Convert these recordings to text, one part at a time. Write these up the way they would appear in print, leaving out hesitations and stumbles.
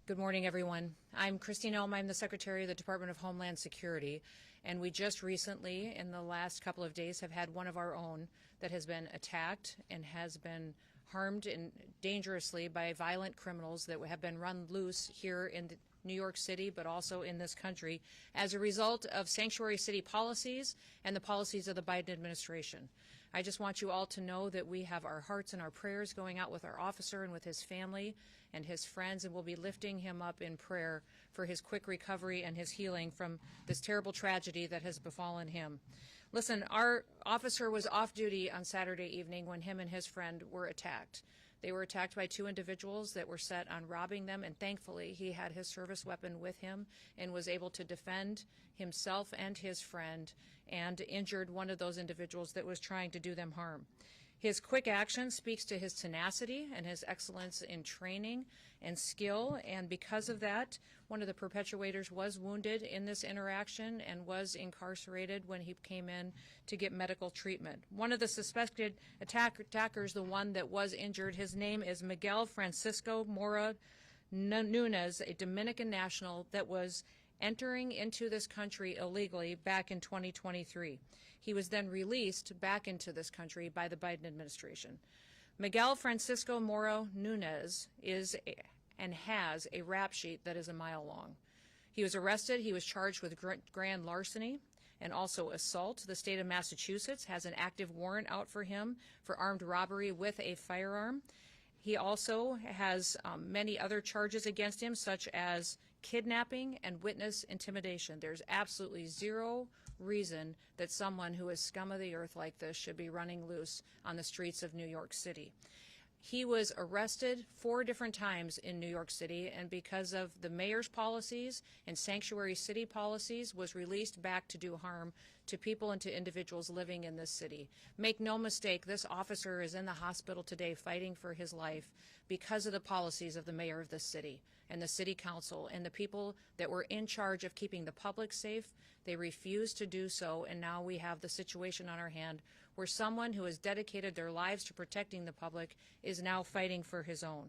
Good morning, everyone. I'm Kristi Noem. I'm the Secretary of the Department of Homeland Security, and we just recently, in the last couple of days, have had one of our own that has been attacked and has been harmed dangerously by violent criminals that have been run loose here in New York City, but also in this country, as a result of sanctuary city policies and the policies of the Biden administration. I just want you all to know that we have our hearts and our prayers going out with our officer and with his family and his friends, and we'll be lifting him up in prayer for his quick recovery and his healing from this terrible tragedy that has befallen him. Listen, our officer was off duty on Saturday evening when him and his friend were attacked. They were attacked by two individuals that were set on robbing them, and thankfully he had his service weapon with him and was able to defend himself and his friend and injured one of those individuals that was trying to do them harm. His quick action speaks to his tenacity and his excellence in training and skill, and because of that, one of the perpetrators was wounded in this interaction and was incarcerated when he came in to get medical treatment. One of the suspected attackers, the one that was injured, his name is Miguel Francisco Mora Nunez, a Dominican national that was entering into this country illegally back in 2023. He was then released back into this country by the Biden administration. Miguel Francisco Mora Nunez is and has a rap sheet that is a mile long. He was arrested. He was charged with grand larceny and also assault. The state of Massachusetts has an active warrant out for him for armed robbery with a firearm. He also has many other charges against him, such as kidnapping and witness intimidation. There's absolutely zero reason that someone who is scum of the earth like this should be running loose on the streets of New York City. He was arrested 4 different times in New York City, and because of the mayor's policies and sanctuary city policies, was released back to do harm to people and to individuals living in this city. Make no mistake, this officer is in the hospital today fighting for his life because of the policies of the mayor of this city and the city council and the people that were in charge of keeping the public safe. They refused to do so, and now we have the situation on our hand where someone who has dedicated their lives to protecting the public is now fighting for his own.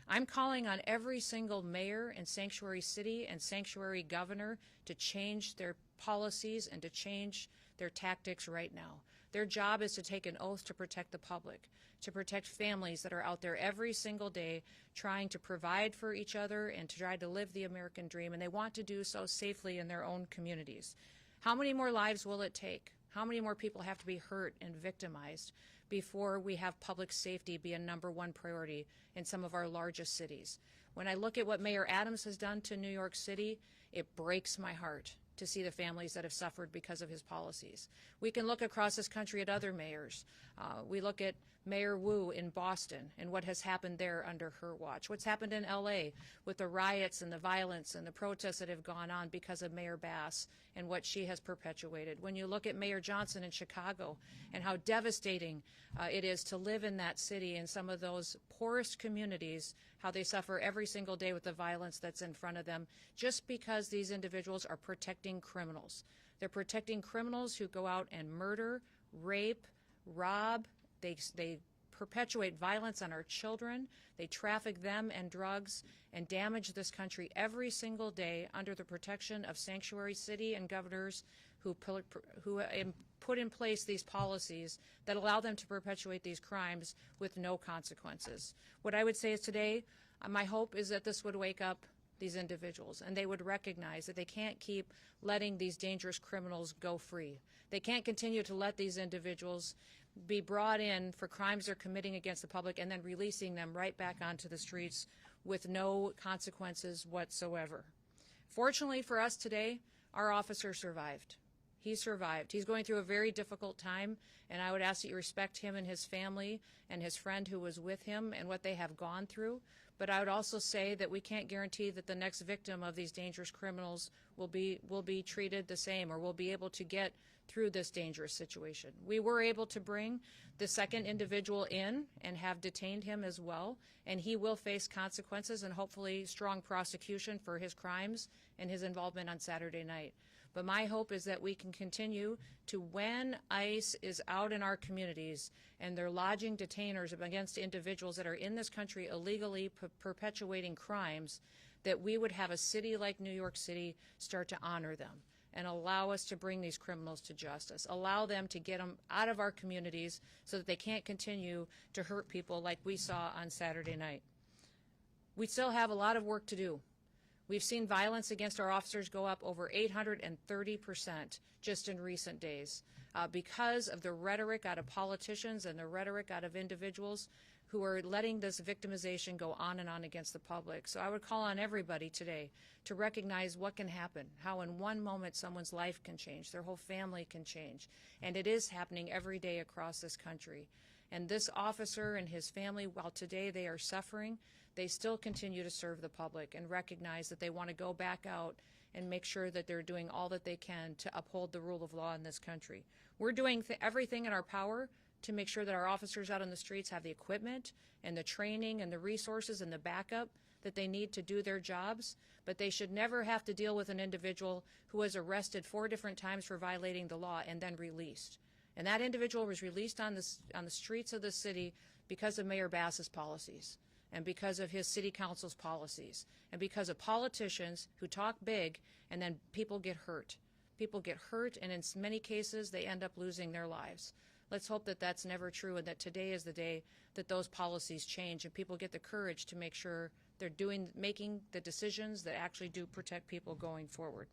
I'm calling on every single mayor and sanctuary city and sanctuary governor to change their policies and to change their tactics right now. Their job is to take an oath to protect the public, to protect families that are out there every single day trying to provide for each other and to try to live the American dream, and they want to do so safely in their own communities. How many more lives will it take? How many more people have to be hurt and victimized before we have public safety be a #1 priority in some of our largest cities? When I look at what Mayor Adams has done to New York City, it breaks my heart to see the families that have suffered because of his policies. We can look across this country at other mayors. We look at Mayor Wu in Boston and what has happened there under her watch. What's happened in LA with the riots and the violence and the protests that have gone on because of Mayor Bass and what she has perpetuated. When you look at Mayor Johnson in Chicago and how devastating it is to live in that city and some of those poorest communities, how they suffer every single day with the violence that's in front of them, just because these individuals are protecting criminals. They're protecting criminals who go out and murder, rape, rob. They perpetuate violence on our children. They traffic them and drugs and damage this country every single day under the protection of sanctuary city and governors who put in place these policies that allow them to perpetuate these crimes with no consequences. What I would say is today, my hope is that this would wake up these individuals, and they would recognize that they can't keep letting these dangerous criminals go free. They can't continue to let these individuals be brought in for crimes they're committing against the public and then releasing them right back onto the streets with no consequences whatsoever. Fortunately for us today, our officer survived. He survived. He's going through a very difficult time, and I would ask that you respect him and his family and his friend who was with him and what they have gone through. But I would also say that we can't guarantee that the next victim of these dangerous criminals will be treated the same or will be able to get through this dangerous situation. We were able to bring the second individual in and have detained him as well, and he will face consequences and hopefully strong prosecution for his crimes and his involvement on Saturday night. But my hope is that we can continue to, when ICE is out in our communities and they're lodging detainers against individuals that are in this country illegally perpetuating crimes, that we would have a city like New York City start to honor them and allow us to bring these criminals to justice, allow them to get them out of our communities so that they can't continue to hurt people like we saw on Saturday night. We still have a lot of work to do. We've seen violence against our officers go up over 830% just in recent days because of the rhetoric out of politicians and the rhetoric out of individuals who are letting this victimization go on and on against the public. So I would call on everybody today to recognize what can happen, how in one moment someone's life can change, their whole family can change, and it is happening every day across this country. And this officer and his family, while today they are suffering, they still continue to serve the public and recognize that they want to go back out and make sure that they're doing all that they can to uphold the rule of law in this country. We're doing everything in our power to make sure that our officers out on the streets have the equipment and the training and the resources and the backup that they need to do their jobs, but they should never have to deal with an individual who was arrested 4 different times for violating the law and then released. And that individual was released on the streets of the city because of Mayor Bass's policies and because of his city council's policies and because of politicians who talk big and then people get hurt. People get hurt, and in many cases they end up losing their lives. Let's hope that that's never true and that today is the day that those policies change and people get the courage to make sure they're making the decisions that actually do protect people going forward.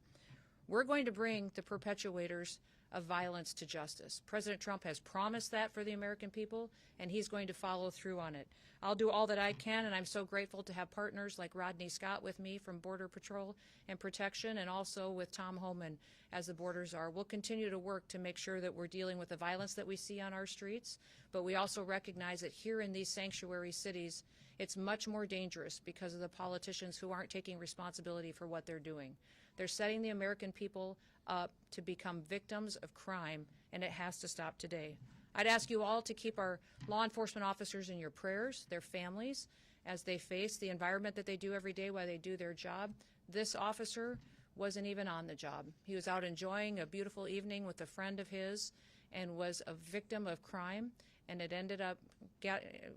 We're going to bring the perpetuators of violence to justice. President Trump has promised that for the American people, and he's going to follow through on it. I'll do all that I can, and I'm so grateful to have partners like Rodney Scott with me from Border Patrol and Protection, and also with Tom Homeland as the borders are. We'll continue to work to make sure that we're dealing with the violence that we see on our streets, but we also recognize that here in these sanctuary cities, it's much more dangerous because of the politicians who aren't taking responsibility for what they're doing. They're setting the American people up to become victims of crime, and it has to stop today. I'd ask you all to keep our law enforcement officers in your prayers, their families, as they face the environment that they do every day while they do their job. This officer wasn't even on the job. He was out enjoying a beautiful evening with a friend of his and was a victim of crime, and it ended up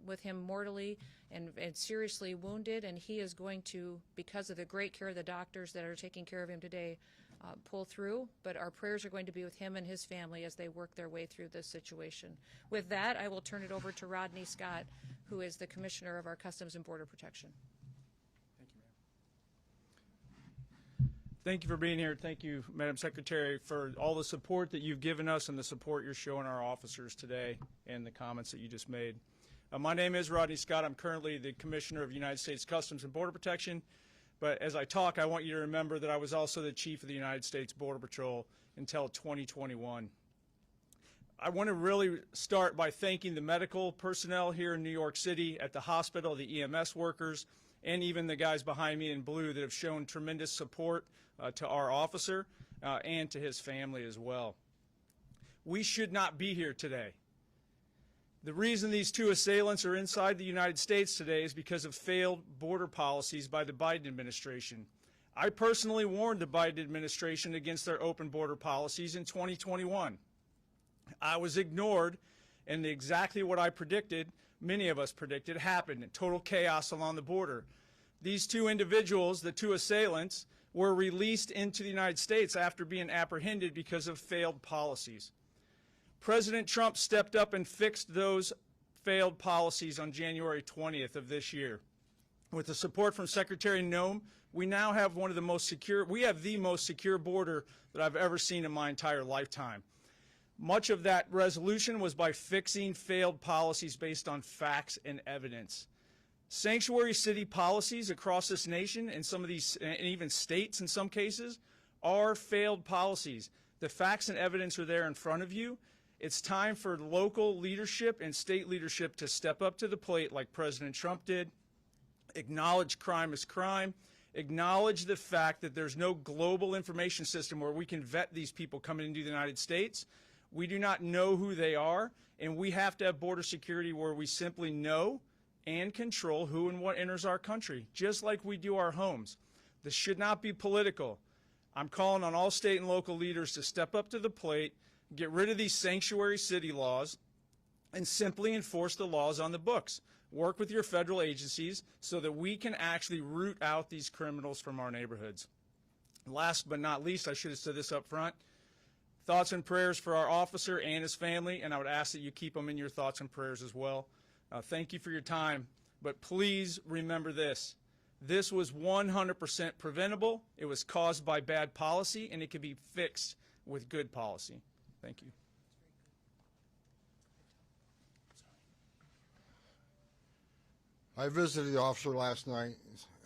with him mortally and seriously wounded, and he is going to, because of the great care of the doctors that are taking care of him today, pull through, but our prayers are going to be with him and his family as they work their way through this situation. With that, I will turn it over to Rodney Scott, who is the Commissioner of our Customs and Border Protection. Thank you, ma'am. Thank you for being here. Thank you, Madam Secretary, for all the support that you've given us and the support you're showing our officers today and the comments that you just made. My name is Rodney Scott. I'm currently the Commissioner of United States Customs and Border Protection. But as I talk, I want you to remember that I was also the Chief of the United States Border Patrol until 2021. I want to really start by thanking the medical personnel here in New York City at the hospital, the EMS workers, and even the guys behind me in blue that have shown tremendous support to our officer and to his family as well. We should not be here today. The reason these 2 assailants are inside the United States today is because of failed border policies by the Biden administration. I personally warned the Biden administration against their open border policies in 2021. I was ignored, and exactly what I predicted, many of us predicted, happened. Total chaos along the border. These 2 individuals, the 2 assailants, were released into the United States after being apprehended because of failed policies. President Trump stepped up and fixed those failed policies on January 20th of this year. With the support from Secretary Noem, we now have one of the most secure, we have the most secure border that I've ever seen in my entire lifetime. Much of that resolution was by fixing failed policies based on facts and evidence. Sanctuary city policies across this nation and some of these, and even states in some cases, are failed policies. The facts and evidence are there in front of you. It's time for local leadership and state leadership to step up to the plate like President Trump did, acknowledge crime as crime, acknowledge the fact that there's no global information system where we can vet these people coming into the United States. We do not know who they are, and we have to have border security where we simply know and control who and what enters our country, just like we do our homes. This should not be political. I'm calling on all state and local leaders to step up to the plate, get rid of these sanctuary city laws, and simply enforce the laws on the books. Work with your federal agencies so that we can actually root out these criminals from our neighborhoods. Last but not least, I should have said this up front, thoughts and prayers for our officer and his family, and I would ask that you keep them in your thoughts and prayers as well. Thank you for your time, but please remember this. This was 100% preventable. It was caused by bad policy, and it can be fixed with good policy. Thank you. I visited the officer last night.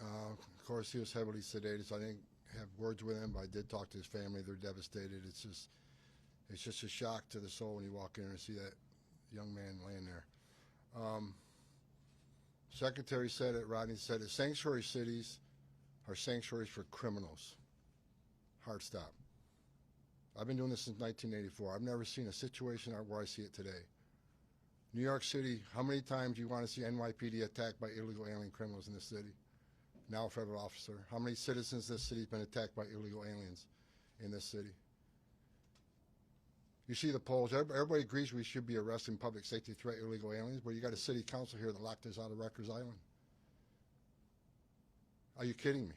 Of course, he was heavily sedated, so I didn't have words with him, but I did talk to his family. They're devastated. It's just a shock to the soul when you walk in and see that young man laying there. Secretary said it, Rodney said it, sanctuary cities are sanctuaries for criminals. Hard stop. I've been doing this since 1984. I've never seen a situation where I see it today. New York City, how many times do you want to see NYPD attacked by illegal alien criminals in this city? Now a federal officer. How many citizens in this city have been attacked by illegal aliens in this city? You see the polls. Everybody agrees we should be arresting public safety threat illegal aliens, but you got a city council here that locked us out of Rikers Island. Are you kidding me?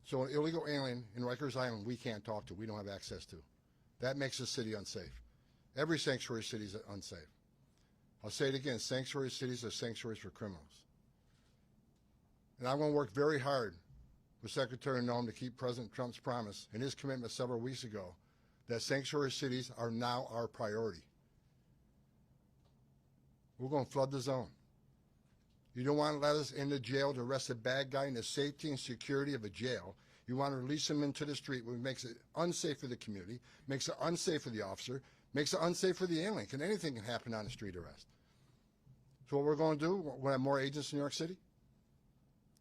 So an illegal alien in Rikers Island we can't talk to, we don't have access to. That makes the city unsafe. Every sanctuary city is unsafe. I'll say it again, sanctuary cities are sanctuaries for criminals. And I'm going to work very hard with Secretary Noem to keep President Trump's promise and his commitment several weeks ago that sanctuary cities are now our priority. We're going to flood the zone. You don't want to let us into jail to arrest a bad guy in the safety and security of a jail. You want to release him into the street, which makes it unsafe for the community, makes it unsafe for the officer, makes it unsafe for the alien. Anything can happen on a street arrest. So what we're going to do, we're going to have more agents in New York City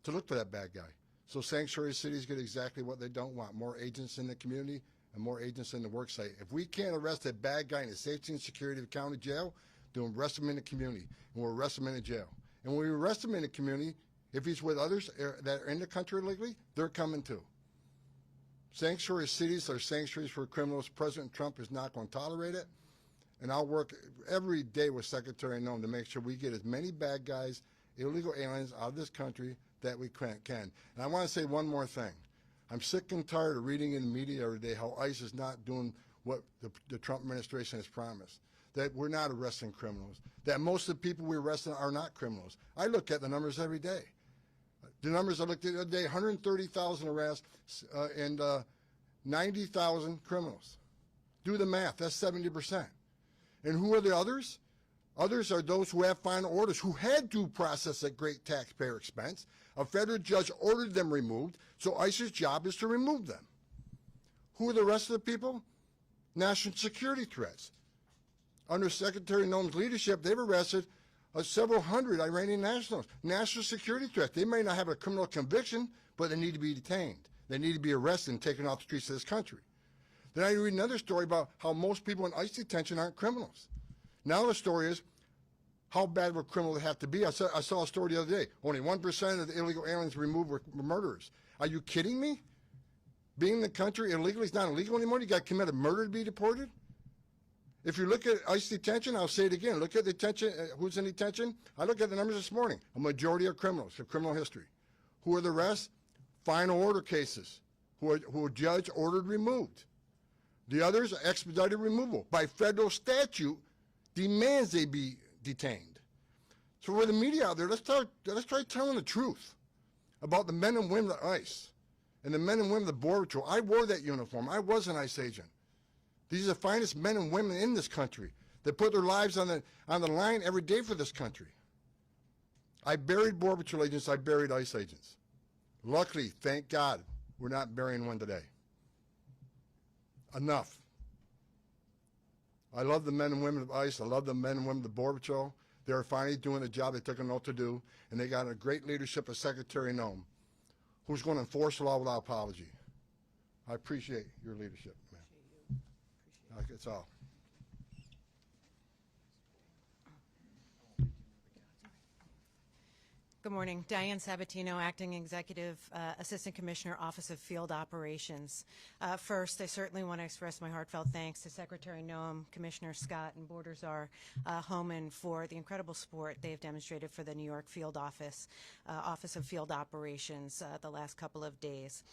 to look for that bad guy. So sanctuary cities get exactly what they don't want, more agents in the community and more agents in the work site. If we can't arrest a bad guy in the safety and security of the county jail, then we'll arrest him in the community, and we'll arrest him in the jail. And when we arrest him in the community, if he's with others that are in the country illegally, they're coming too. Sanctuary cities are sanctuaries for criminals. President Trump is not going to tolerate it. And I'll work every day with Secretary Noem to make sure we get as many bad guys, illegal aliens out of this country that we can. And I want to say one more thing. I'm sick and tired of reading in the media every day how ICE is not doing what the Trump administration has promised, that we're not arresting criminals, that most of the people we're arresting are not criminals. I look at the numbers every day. The numbers I looked at the other day, 130,000 arrests and 90,000 criminals. Do the math, that's 70%. And who are the others? Others are those who have final orders, who had due process at great taxpayer expense. A federal judge ordered them removed, so ICE's job is to remove them. Who are the rest of the people? National security threats. Under Secretary Noem's leadership, they've arrested several hundred Iranian nationals. National security threats. They may not have a criminal conviction, but they need to be detained. They need to be arrested and taken off the streets of this country. Then I read another story about how most people in ICE detention aren't criminals. Now the story is, how bad of a criminal they have to be. I saw a story the other day. Only 1% of the illegal aliens removed were murderers. Are you kidding me? Being in the country illegally is not illegal anymore? You got to commit a murder to be deported? If you look at ICE detention, I'll say it again. Look at detention. Who's in detention? I look at the numbers this morning. A majority are criminals, have criminal history. Who are the rest? Final order cases, who a judge ordered removed. The others are expedited removal. By federal statute, demands they be detained. So for the media out there, let's try telling the truth about the men and women of ICE and the men and women of the Border Patrol. I wore that uniform. I was an ICE agent. These are the finest men and women in this country that put their lives on the line every day for this country. I buried Border Patrol agents. I buried ICE agents. Luckily, thank God, we're not burying one today. Enough. I love the men and women of ICE. I love the men and women of the Border Patrol. They're finally doing the job they took an oath to do, and they got a great leadership of Secretary Noem, who's going to enforce the law without apology. I appreciate your leadership, man. That's all. Good morning. Diane Sabatino, Acting Executive Assistant Commissioner, Office of Field Operations. First, I certainly want to express my heartfelt thanks to Secretary Noem, Commissioner Scott, and Border Czar Homeland for the incredible support they've demonstrated for the New York Field Office, Office of Field Operations the last couple of days.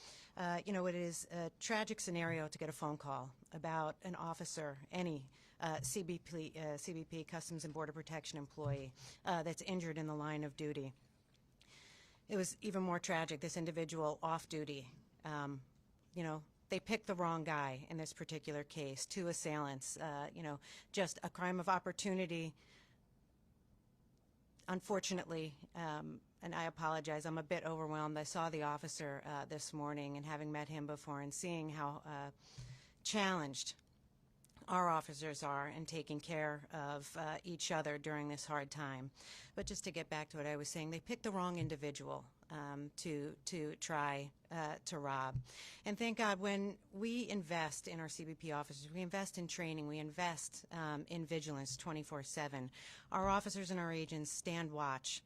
You know, it is a tragic scenario to get a phone call about an officer, any CBP, Customs and Border Protection employee, that's injured in the line of duty. It was even more tragic, this individual off duty. You know, they picked the wrong guy in this particular case, two assailants, you know, just a crime of opportunity. Unfortunately, and I apologize, I'm a bit overwhelmed. I saw the officer this morning, and having met him before and seeing how challenged our officers are in taking care of each other during this hard time. But just to get back to what I was saying, they picked the wrong individual to try to rob. And thank God, when we invest in our CBP officers, we invest in training, we invest in vigilance 24/7. Our officers and our agents stand watch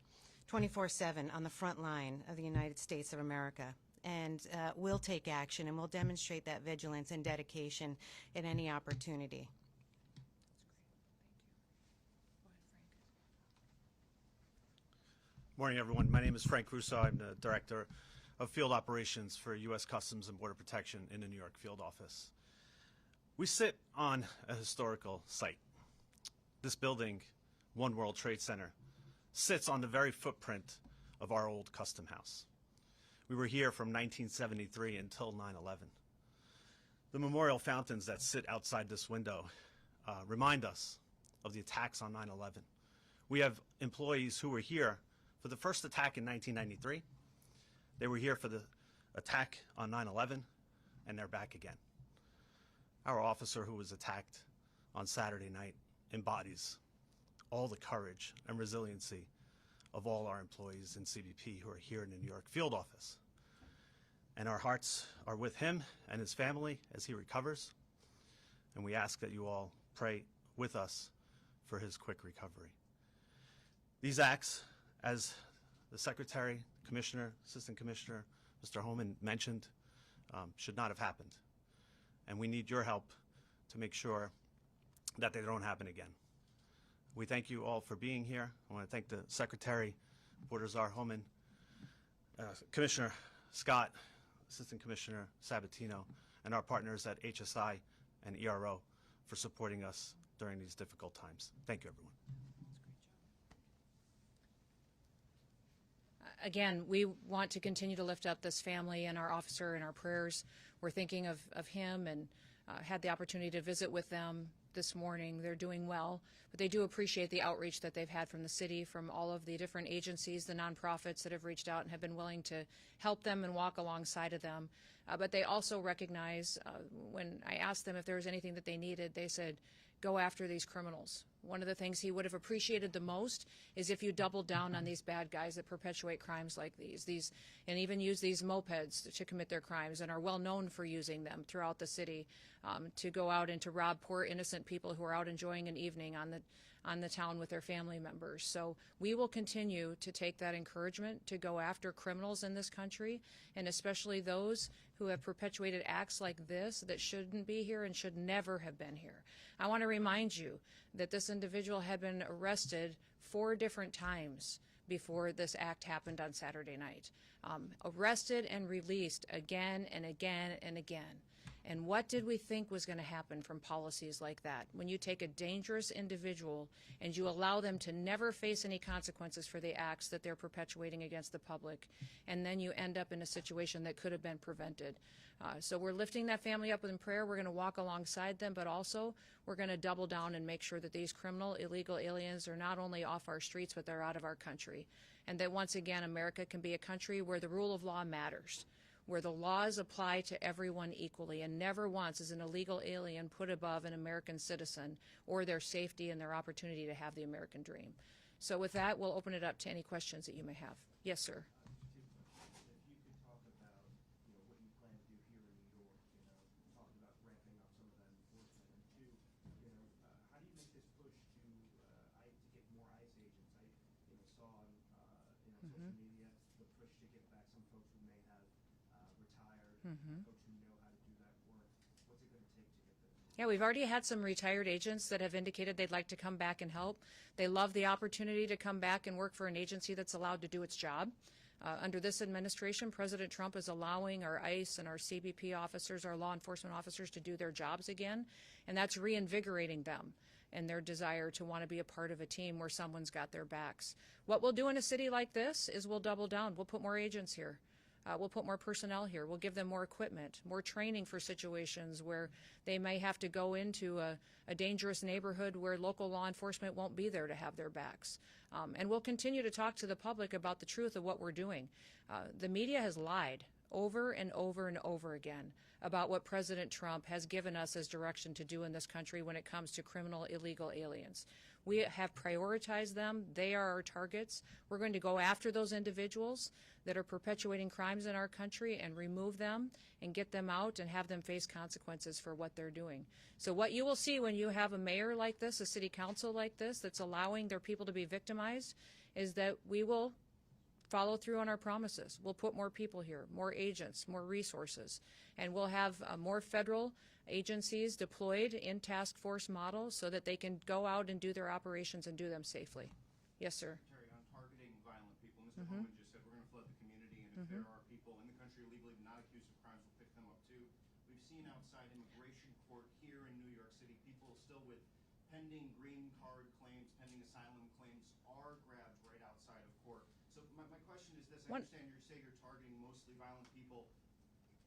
24/7 on the front line of the United States of America. And we'll take action, and we'll demonstrate that vigilance and dedication at any opportunity. Morning, everyone. My name is Frank Russo. I'm the Director of Field Operations for U.S. Customs and Border Protection in the New York Field Office. We sit on a historical site. This building, One World Trade Center, sits on the very footprint of our old custom house. We were here from 1973 until 9/11. The memorial fountains that sit outside this window remind us of the attacks on 9/11. We have employees who were here for the first attack in 1993. They were here for the attack on 9/11, and they're back again. Our officer who was attacked on Saturday night embodies all the courage and resiliency of all our employees in CBP who are here in the New York Field Office. And our hearts are with him and his family as he recovers. And we ask that you all pray with us for his quick recovery. These acts, as the Secretary, Commissioner, Assistant Commissioner, Mr. Homeland mentioned, should not have happened. And we need your help to make sure that they don't happen again. We thank you all for being here. I want to thank the Secretary, Border Czar Homeland, Commissioner Scott, Assistant Commissioner Sabatino, and our partners at HSI and ERO for supporting us during these difficult times. Thank you, everyone. Again, we want to continue to lift up this family and our officer in our prayers. We're thinking of him and had the opportunity to visit with them this morning. They're doing well, but they do appreciate the outreach that they've had from the city, from all of the different agencies, the nonprofits that have reached out and have been willing to help them and walk alongside of them. But they also recognize, when I asked them if there was anything that they needed, they said, go after these criminals. One of the things he would have appreciated the most is if you doubled down on these bad guys that perpetuate crimes like these and even use these mopeds to commit their crimes and are well known for using them throughout the city to go out and to rob poor innocent people who are out enjoying an evening on the town with their family members. So we will continue to take that encouragement to go after criminals in this country, and especially those who have perpetuated acts like this that shouldn't be here and should never have been here. I want to remind you that this individual had been arrested 4 different times before this act happened on Saturday night. Arrested and released again and again and again. And what did we think was going to happen from policies like that? When you take a dangerous individual and you allow them to never face any consequences for the acts that they're perpetuating against the public, and then you end up in a situation that could have been prevented. So we're lifting that family up in prayer. We're going to walk alongside them, but also we're going to double down and make sure that these criminal, illegal aliens are not only off our streets, but they're out of our country. And that once again, America can be a country where the rule of law matters, where the laws apply to everyone equally, and never once is an illegal alien put above an American citizen or their safety and their opportunity to have the American dream. So with that, we'll open it up to any questions that you may have. Yes, sir. Yeah, we've already had some retired agents that have indicated they'd like to come back and help. They love the opportunity to come back and work for an agency that's allowed to do its job. Under this administration, President Trump is allowing our ICE and our CBP officers, our law enforcement officers, to do their jobs again, and that's reinvigorating them and their desire to want to be a part of a team where someone's got their backs. What we'll do in a city like this is we'll double down. We'll put more agents here. We'll put more personnel here. We'll give them more equipment, more training for situations where they may have to go into a dangerous neighborhood where local law enforcement won't be there to have their backs. And we'll continue to talk to the public about the truth of what we're doing. The media has lied over and over and over again about what President Trump has given us as direction to do in this country when it comes to criminal illegal aliens. We have prioritized them. They are our targets. We're going to go after those individuals that are perpetuating crimes in our country and remove them and get them out and have them face consequences for what they're doing. So what you will see when you have a mayor like this, a city council like this, that's allowing their people to be victimized, is that we will follow through on our promises. We'll put more people here, more agents, more resources, and we'll have more federal agencies deployed in task force models so that they can go out and do their operations and do them safely. Yes, sir. Secretary, on targeting violent people, Mr. Homeland just said we're going to flood the community, and if there are people in the country illegally not accused of crimes, we'll pick them up too. We've seen outside immigration court here in New York City, people still with pending green card claims, pending asylum claims, are grabbed right outside of court. So my question is this: I understand you say you're targeting mostly violent people.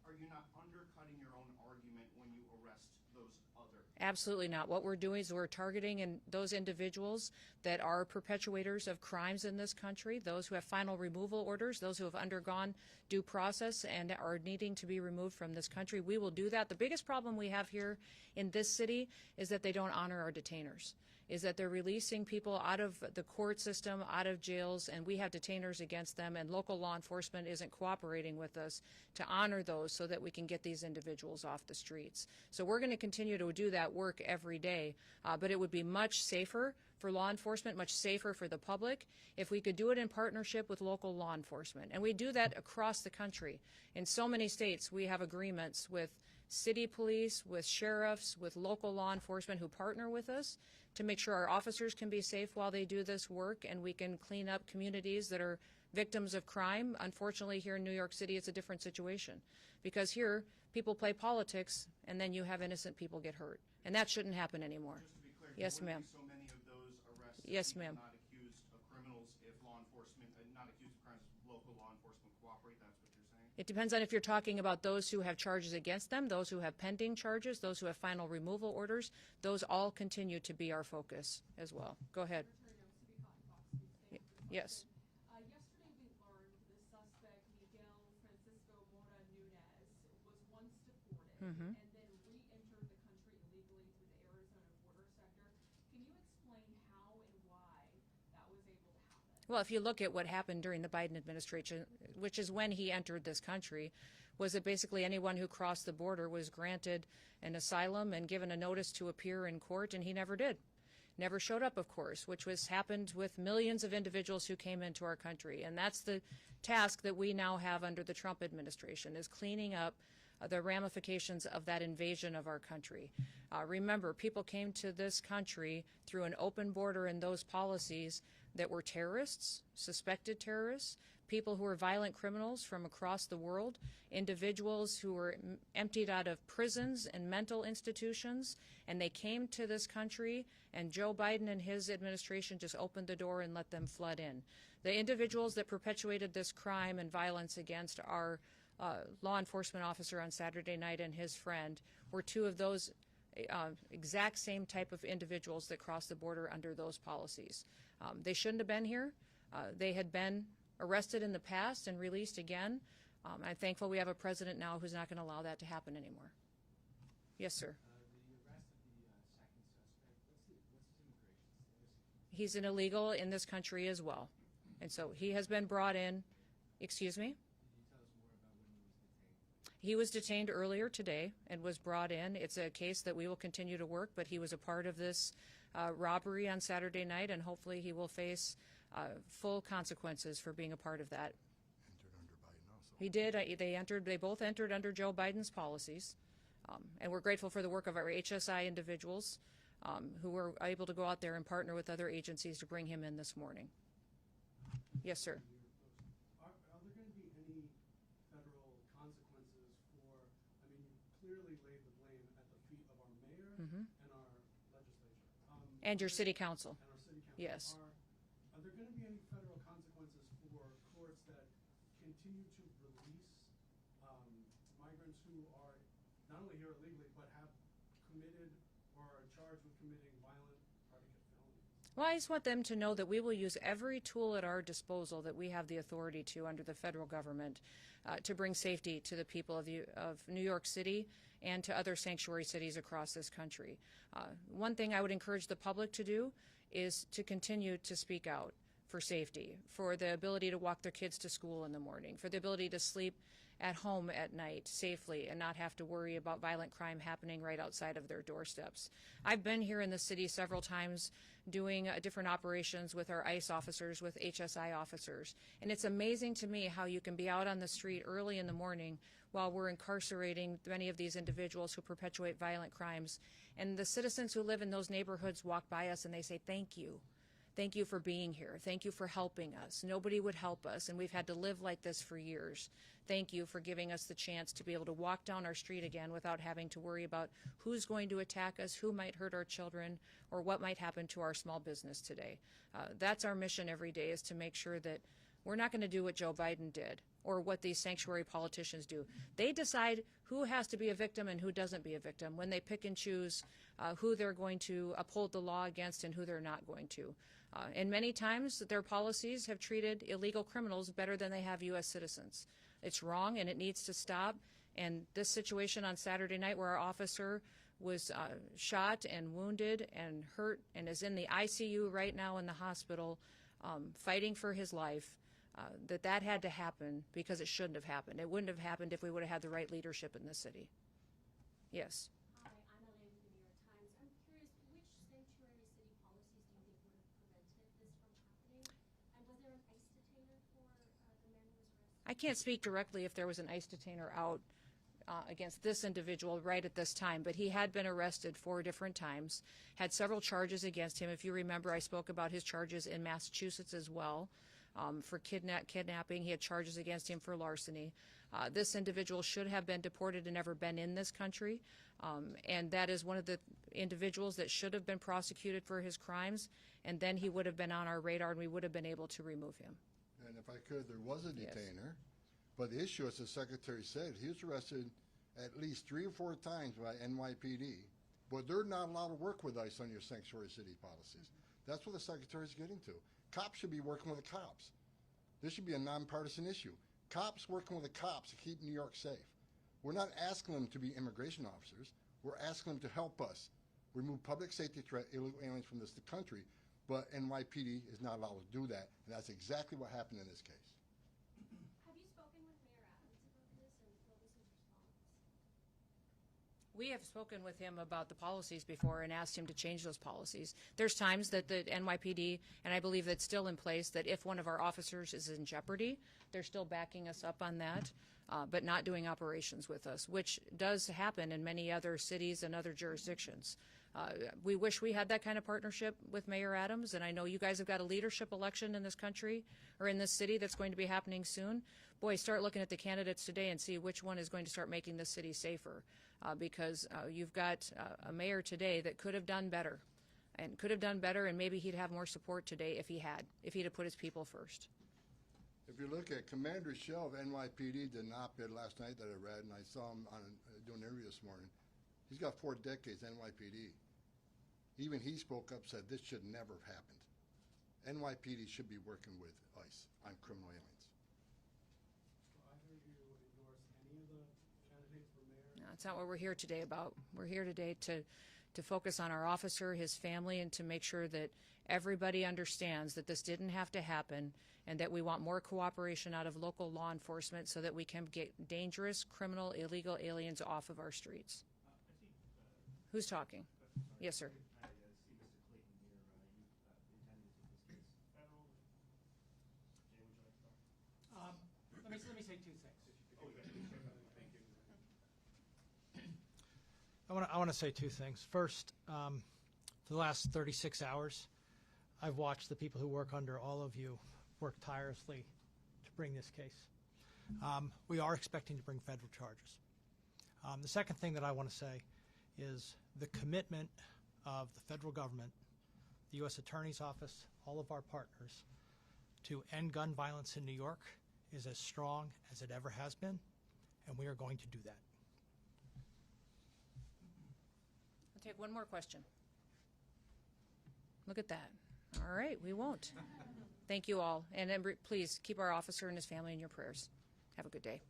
Are you not undercutting your own argument when you arrest those other? Absolutely not. What we're doing is we're targeting those individuals that are perpetuators of crimes in this country, those who have final removal orders, those who have undergone due process and are needing to be removed from this country. We will do that. The biggest problem we have here in this city is that they don't honor our detainers, is that they're releasing people out of the court system, out of jails, and we have detainers against them, and local law enforcement isn't cooperating with us to honor those so that we can get these individuals off the streets. So we're going to continue to do that work every day, but it would be much safer for law enforcement, much safer for the public, if we could do it in partnership with local law enforcement. And we do that across the country. In so many states, we have agreements with city police, with sheriffs, with local law enforcement who partner with us to make sure our officers can be safe while they do this work, and we can clean up communities that are victims of crime. Unfortunately, here in New York City, it's a different situation, because here people play politics and then you have innocent people get hurt, and that shouldn't happen anymore. Just to be clear, Yes, ma'am. so many of those arrests Yes, people ma'am. not accused of criminals if law enforcement, not accused of crimes, local law enforcement cooperate. That's what you're saying? It depends on if you're talking about those who have charges against them, those who have pending charges, those who have final removal orders. Those all continue to be our focus as well. Go ahead. Yes. Yesterday we learned the suspect, Miguel Francisco Mora Nunez, was once deported and then re-entered the country illegally through the Arizona border sector. Can you explain how and why that was able to happen? Well, if you look at what happened during the Biden administration, which is when he entered this country, was that basically anyone who crossed the border was granted an asylum and given a notice to appear in court, and he never did. Never showed up, of course, which was happened with millions of individuals who came into our country. And that's the task that we now have under the Trump administration, is cleaning up the ramifications of that invasion of our country. Remember, people came to this country through an open border and those policies that were terrorists, suspected terrorists, people who were violent criminals from across the world, individuals who were emptied out of prisons and mental institutions, and they came to this country, and Joe Biden and his administration just opened the door and let them flood in. The individuals that perpetuated this crime and violence against our law enforcement officer on Saturday night and his friend were two of those exact same type of individuals that crossed the border under those policies. They shouldn't have been here. They had been arrested in the past and released again. I'm thankful we have a president now who's not going to allow that to happen anymore. Yes, sir. The arrest of the second suspect, what's his immigration status? He's an illegal in this country as well. And so he has been brought in. Excuse me? Can you tell us more about when he was detained? He was detained earlier today and was brought in. It's a case that we will continue to work, but he was a part of this robbery on Saturday night, and hopefully he will face full consequences for being a part of that. Entered under Biden also. He did. They both entered under Joe Biden's policies. And we're grateful for the work of our HSI individuals who were able to go out there and partner with other agencies to bring him in this morning. Yes, sir. Are there going to be any federal consequences for, I mean, you clearly laid the blame at the feet of our mayor and our legislature. And your city council. And our city council. Yes. Are there going to be any federal consequences for courts that continue to release migrants who are not only here illegally, but have committed or are charged with committing violent predicate felonies? Well, I just want them to know that we will use every tool at our disposal that we have the authority to under the federal government to bring safety to the people of New York City and to other sanctuary cities across this country. One thing I would encourage the public to do is to continue to speak out for safety, for the ability to walk their kids to school in the morning, for the ability to sleep at home at night safely and not have to worry about violent crime happening right outside of their doorsteps. I've been here in the city several times doing different operations with our ICE officers, with HSI officers, and it's amazing to me how you can be out on the street early in the morning while we're incarcerating many of these individuals who perpetuate violent crimes, and the citizens who live in those neighborhoods walk by us and they say, "Thank you. Thank you for being here. Thank you for helping us. Nobody would help us, and we've had to live like this for years. Thank you for giving us the chance to be able to walk down our street again without having to worry about who's going to attack us, who might hurt our children, or what might happen to our small business today." That's our mission every day, is to make sure that we're not going to do what Joe Biden did or what these sanctuary politicians do. They decide who has to be a victim and who doesn't be a victim when they pick and choose who they're going to uphold the law against and who they're not going to. And many times their policies have treated illegal criminals better than they have U.S. citizens. It's wrong and it needs to stop. And this situation on Saturday night where our officer was shot and wounded and hurt and is in the ICU right now in the hospital fighting for his life, that had to happen because it shouldn't have happened. It wouldn't have happened if we would have had the right leadership in this city. Yes. Hi, I'm Elaine with the New York Times. I'm curious, which sanctuary city policies do you think would have prevented this from happening? And was there an ICE detainer for the man who was arrested? I can't speak directly if there was an ICE detainer out against this individual right at this time, but he had been arrested 4 different times, had several charges against him. If you remember, I spoke about his charges in Massachusetts as well. For kidnapping. He had charges against him for larceny. This individual should have been deported and never been in this country, and that is one of the individuals that should have been prosecuted for his crimes, and then he would have been on our radar and we would have been able to remove him. And if I could, there was a detainer, but the issue, as the Secretary said, he was arrested at least 3 or 4 times by NYPD, but they're not allowed to work with ICE on your sanctuary city policies. That's what the Secretary's getting to. Cops should be working with the cops. This should be a nonpartisan issue. Cops working with the cops to keep New York safe. We're not asking them to be immigration officers. We're asking them to help us remove public safety threat illegal aliens from this country, but NYPD is not allowed to do that, and that's exactly what happened in this case. Have you spoken with Mayor Adams about this, and what was his response? We have spoken with him about the policies before and asked him to change those policies. There's times that the NYPD, and I believe that's still in place, that if one of our officers is in jeopardy, they're still backing us up on that, but not doing operations with us, which does happen in many other cities and other jurisdictions. We wish we had that kind of partnership with Mayor Adams, and I know you guys have got a leadership election in this country or in this city that's going to be happening soon. Boy, start looking at the candidates today and see which one is going to start making this city safer, because you've got a mayor today that could have done better, and maybe he'd have more support today if he'd have put his people first. If you look at Commander Shell of NYPD did an op-ed last night that I read, and I saw him on doing an interview this morning. He's got 4 decades NYPD. Even he spoke up, said this should never have happened. NYPD should be working with ICE on criminal aliens. So I heard you endorse any of the candidates for mayor? No, that's not what we're here today about. We're here today to focus on our officer, his family, and to make sure that everybody understands that this didn't have to happen and that we want more cooperation out of local law enforcement so that we can get dangerous, criminal, illegal aliens off of our streets. Who's talking? Yes, sir. I see Mr. Clayton here. You intended to take this case federal. Jay, would you like to start? Let me say 2 things. I want to say two things. First, for the last 36 hours, I've watched the people who work under all of you work tirelessly to bring this case. We are expecting to bring federal charges. The second thing that I want to say is the commitment of the federal government, the U.S. Attorney's Office, all of our partners, to end gun violence in New York is as strong as it ever has been, and we are going to do that. I'll take one more question. Look at that. All right, we won't. Thank you all. And then please keep our officer and his family in your prayers. Have a good day.